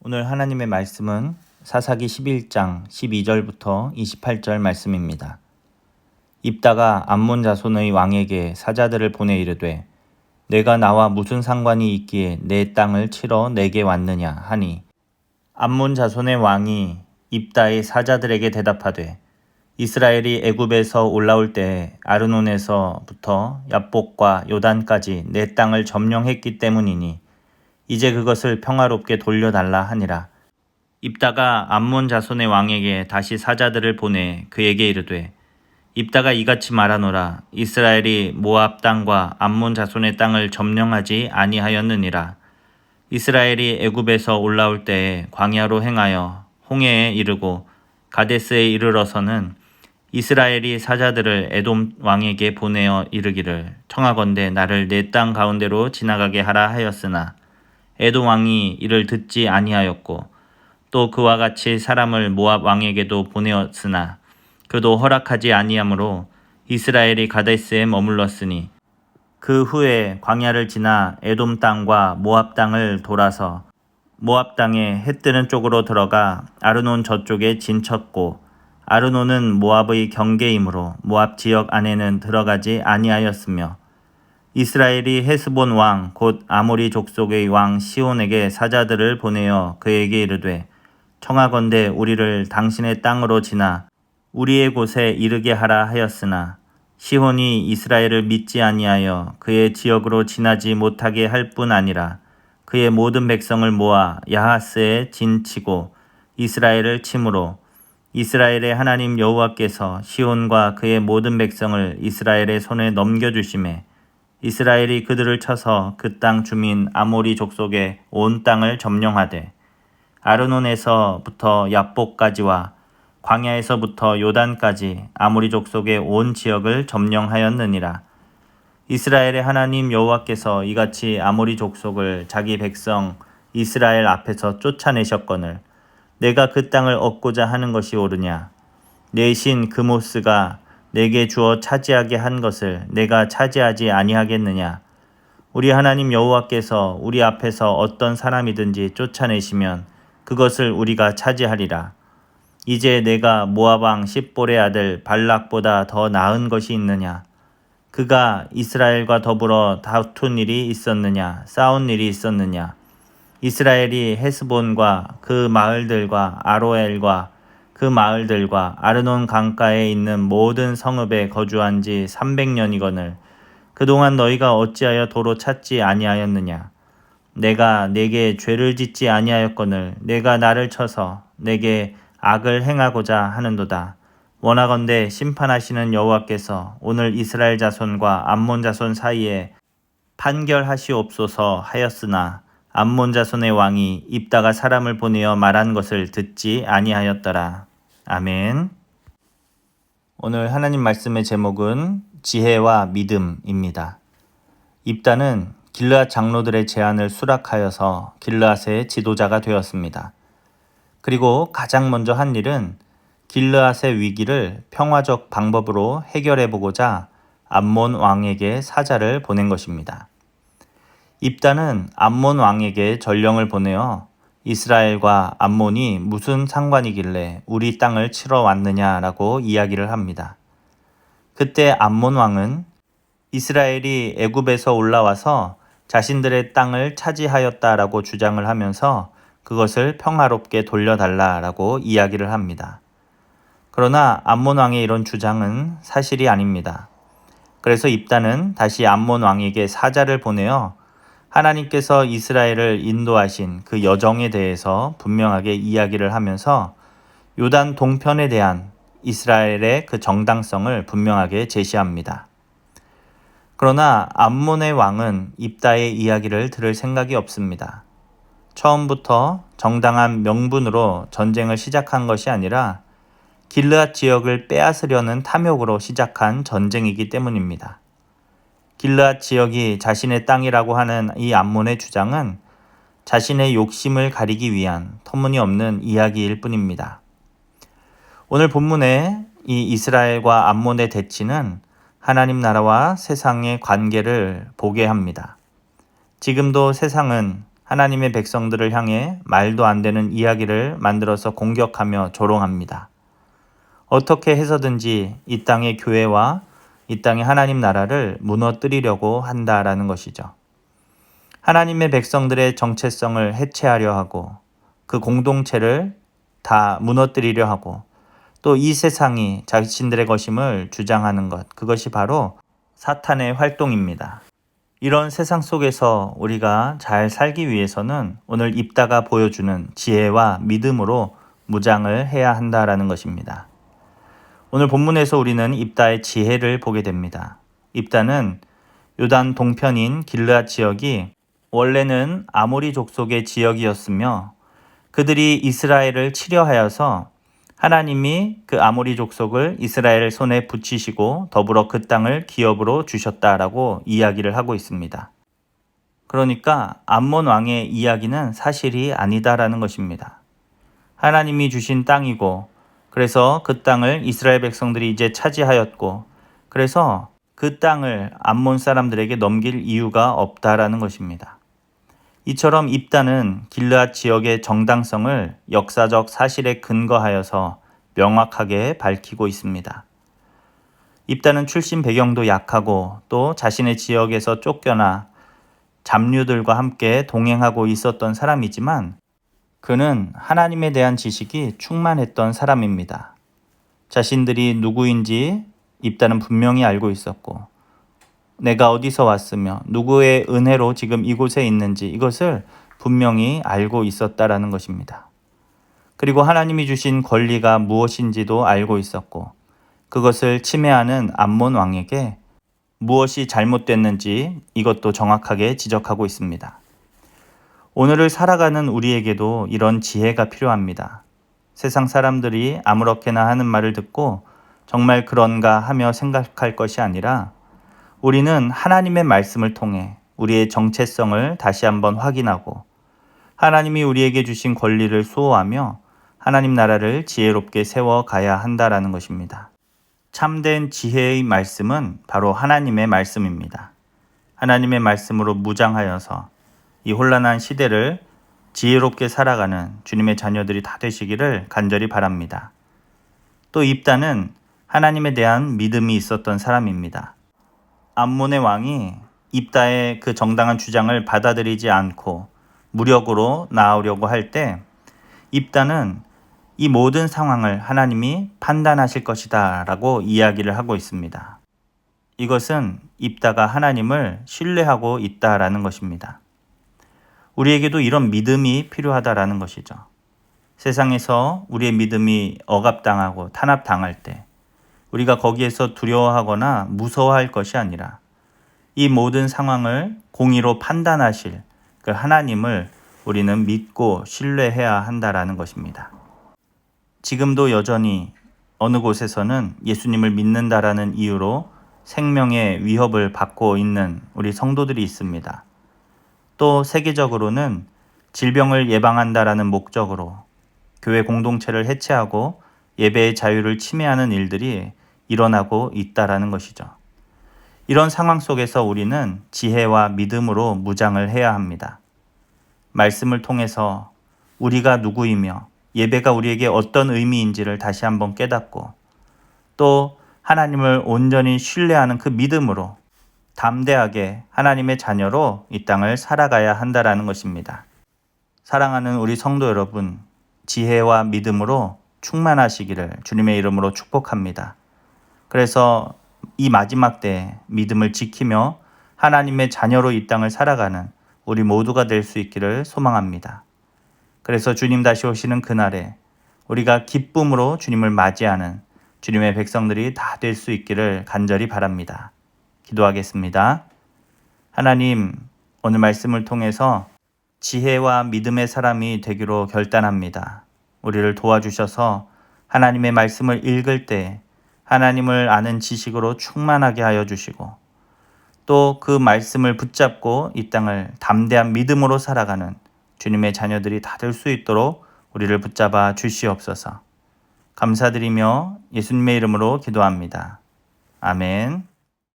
오늘 하나님의 말씀은 사사기 11장 12절부터 28절 말씀입니다. 입다가 암몬 자손의 왕에게 사자들을 보내 이르되 내가 나와 무슨 상관이 있기에 내 땅을 치러 내게 왔느냐 하니 암몬 자손의 왕이 입다의 사자들에게 대답하되 이스라엘이 애굽에서 올라올 때에 아르논에서부터 얍복과 요단까지 내 땅을 점령했기 때문이니 이제 그것을 평화롭게 돌려달라 하니라. 입다가 암몬 자손의 왕에게 다시 사자들을 보내 그에게 이르되 입다가 이같이 말하노라. 이스라엘이 모압 땅과 암몬 자손의 땅을 점령하지 아니하였느니라. 이스라엘이 애굽에서 올라올 때에 광야로 행하여 홍해에 이르고 가데스에 이르러서는 이스라엘이 사자들을 에돔 왕에게 보내어 이르기를 청하건대 나를 내 땅 가운데로 지나가게 하라 하였으나 에돔 왕이 이를 듣지 아니하였고 또 그와 같이 사람을 모압 왕에게도 보내었으나 그도 허락하지 아니하므로 이스라엘이 가데스에 머물렀으니 그 후에 광야를 지나 에돔 땅과 모압 땅을 돌아서 모압 땅에 해 뜨는 쪽으로 들어가 아르논 저쪽에 진쳤고 아르논은 모압의 경계이므로 모압 지역 안에는 들어가지 아니하였으며 이스라엘이 헤스본 왕 곧 아모리 족속의 왕 시온에게 사자들을 보내어 그에게 이르되 청하건대 우리를 당신의 땅으로 지나 우리의 곳에 이르게 하라 하였으나 시온이 이스라엘을 믿지 아니하여 그의 지역으로 지나지 못하게 할 뿐 아니라 그의 모든 백성을 모아 야하스에 진치고 이스라엘을 치므로 이스라엘의 하나님 여호와께서 시온과 그의 모든 백성을 이스라엘의 손에 넘겨주시매 이스라엘이 그들을 쳐서 그 땅 주민 아모리 족속의 온 땅을 점령하되 아르논에서부터 얍복까지와 광야에서부터 요단까지 아모리 족속의 온 지역을 점령하였느니라. 이스라엘의 하나님 여호와께서 이같이 아모리 족속을 자기 백성 이스라엘 앞에서 쫓아내셨거늘 내가 그 땅을 얻고자 하는 것이 옳으냐? 내 신 그모스가 내게 주어 차지하게 한 것을 내가 차지하지 아니하겠느냐? 우리 하나님 여호와께서 우리 앞에서 어떤 사람이든지 쫓아내시면 그것을 우리가 차지하리라. 이제 내가 모압 왕 십볼의 아들 발락보다 더 나은 것이 있느냐? 그가 이스라엘과 더불어 다툰 일이 있었느냐? 싸운 일이 있었느냐? 이스라엘이 헤스본과 그 마을들과 아로엘과 그 마을들과 아르논 강가에 있는 모든 성읍에 거주한 지 300년이거늘 그동안 너희가 어찌하여 도로 찾지 아니하였느냐? 내가 내게 죄를 짓지 아니하였거늘 내가 나를 쳐서 내게 악을 행하고자 하는도다. 원하건대 심판하시는 여호와께서 오늘 이스라엘 자손과 암몬 자손 사이에 판결하시옵소서 하였으나 암몬 자손의 왕이 입다가 사람을 보내어 말한 것을 듣지 아니하였더라. 아멘. 오늘 하나님 말씀의 제목은 지혜와 믿음입니다. 입다는 길르앗 장로들의 제안을 수락하여서 길르앗의 지도자가 되었습니다. 그리고 가장 먼저 한 일은 길르앗의 위기를 평화적 방법으로 해결해보고자 암몬 왕에게 사자를 보낸 것입니다. 입다는 암몬 왕에게 전령을 보내어 이스라엘과 암몬이 무슨 상관이길래 우리 땅을 치러 왔느냐라고 이야기를 합니다. 그때 암몬 왕은 이스라엘이 애굽에서 올라와서 자신들의 땅을 차지하였다라고 주장을 하면서 그것을 평화롭게 돌려달라라고 이야기를 합니다. 그러나 암몬 왕의 이런 주장은 사실이 아닙니다. 그래서 입다는 다시 암몬 왕에게 사자를 보내어 하나님께서 이스라엘을 인도하신 그 여정에 대해서 분명하게 이야기를 하면서 요단 동편에 대한 이스라엘의 그 정당성을 분명하게 제시합니다. 그러나 암몬의 왕은 입다의 이야기를 들을 생각이 없습니다. 처음부터 정당한 명분으로 전쟁을 시작한 것이 아니라 길르앗 지역을 빼앗으려는 탐욕으로 시작한 전쟁이기 때문입니다. 길르앗 지역이 자신의 땅이라고 하는 이 암몬의 주장은 자신의 욕심을 가리기 위한 터무니없는 이야기일 뿐입니다. 오늘 본문에 이 이스라엘과 암몬의 대치는 하나님 나라와 세상의 관계를 보게 합니다. 지금도 세상은 하나님의 백성들을 향해 말도 안 되는 이야기를 만들어서 공격하며 조롱합니다. 어떻게 해서든지 이 땅의 교회와 이 땅의 하나님 나라를 무너뜨리려고 한다라는 것이죠. 하나님의 백성들의 정체성을 해체하려 하고 그 공동체를 다 무너뜨리려 하고 또 이 세상이 자신들의 것임을 주장하는 것, 그것이 바로 사탄의 활동입니다. 이런 세상 속에서 우리가 잘 살기 위해서는 오늘 입다가 보여주는 지혜와 믿음으로 무장을 해야 한다라는 것입니다. 오늘 본문에서 우리는 입다의 지혜를 보게 됩니다. 입다는 요단 동편인 길르앗 지역이 원래는 아모리 족속의 지역이었으며 그들이 이스라엘을 치려하여서 하나님이 그 아모리 족속을 이스라엘 손에 붙이시고 더불어 그 땅을 기업으로 주셨다라고 이야기를 하고 있습니다. 그러니까 암몬 왕의 이야기는 사실이 아니다라는 것입니다. 하나님이 주신 땅이고 그래서 그 땅을 이스라엘 백성들이 이제 차지하였고 그래서 그 땅을 암몬 사람들에게 넘길 이유가 없다라는 것입니다. 이처럼 입다는 길르앗 지역의 정당성을 역사적 사실에 근거하여서 명확하게 밝히고 있습니다. 입다는 출신 배경도 약하고 또 자신의 지역에서 쫓겨나 잡류들과 함께 동행하고 있었던 사람이지만 그는 하나님에 대한 지식이 충만했던 사람입니다. 자신들이 누구인지 입다는 분명히 알고 있었고 내가 어디서 왔으며 누구의 은혜로 지금 이곳에 있는지 이것을 분명히 알고 있었다라는 것입니다. 그리고 하나님이 주신 권리가 무엇인지도 알고 있었고 그것을 침해하는 암몬 왕에게 무엇이 잘못됐는지 이것도 정확하게 지적하고 있습니다. 오늘을 살아가는 우리에게도 이런 지혜가 필요합니다. 세상 사람들이 아무렇게나 하는 말을 듣고 정말 그런가 하며 생각할 것이 아니라 우리는 하나님의 말씀을 통해 우리의 정체성을 다시 한번 확인하고 하나님이 우리에게 주신 권리를 수호하며 하나님 나라를 지혜롭게 세워가야 한다라는 것입니다. 참된 지혜의 말씀은 바로 하나님의 말씀입니다. 하나님의 말씀으로 무장하여서 이 혼란한 시대를 지혜롭게 살아가는 주님의 자녀들이 다 되시기를 간절히 바랍니다. 또 입다는 하나님에 대한 믿음이 있었던 사람입니다. 암몬의 왕이 입다의 그 정당한 주장을 받아들이지 않고 무력으로 나오려고 할 때 입다는 이 모든 상황을 하나님이 판단하실 것이다 라고 이야기를 하고 있습니다. 이것은 입다가 하나님을 신뢰하고 있다라는 것입니다. 우리에게도 이런 믿음이 필요하다라는 것이죠. 세상에서 우리의 믿음이 억압당하고 탄압당할 때 우리가 거기에서 두려워하거나 무서워할 것이 아니라 이 모든 상황을 공의로 판단하실 그 하나님을 우리는 믿고 신뢰해야 한다라는 것입니다. 지금도 여전히 어느 곳에서는 예수님을 믿는다라는 이유로 생명의 위협을 받고 있는 우리 성도들이 있습니다. 또 세계적으로는 질병을 예방한다라는 목적으로 교회 공동체를 해체하고 예배의 자유를 침해하는 일들이 일어나고 있다라는 것이죠. 이런 상황 속에서 우리는 지혜와 믿음으로 무장을 해야 합니다. 말씀을 통해서 우리가 누구이며 예배가 우리에게 어떤 의미인지를 다시 한번 깨닫고 또 하나님을 온전히 신뢰하는 그 믿음으로 담대하게 하나님의 자녀로 이 땅을 살아가야 한다라는 것입니다. 사랑하는 우리 성도 여러분, 지혜와 믿음으로 충만하시기를 주님의 이름으로 축복합니다. 그래서 이 마지막 때에 믿음을 지키며 하나님의 자녀로 이 땅을 살아가는 우리 모두가 될 수 있기를 소망합니다. 그래서 주님 다시 오시는 그날에 우리가 기쁨으로 주님을 맞이하는 주님의 백성들이 다 될 수 있기를 간절히 바랍니다. 기도하겠습니다. 하나님, 오늘 말씀을 통해서 지혜와 믿음의 사람이 되기로 결단합니다. 우리를 도와주셔서 하나님의 말씀을 읽을 때 하나님을 아는 지식으로 충만하게 하여 주시고 또 그 말씀을 붙잡고 이 땅을 담대한 믿음으로 살아가는 주님의 자녀들이 다 될 수 있도록 우리를 붙잡아 주시옵소서. 감사드리며 예수님의 이름으로 기도합니다. 아멘.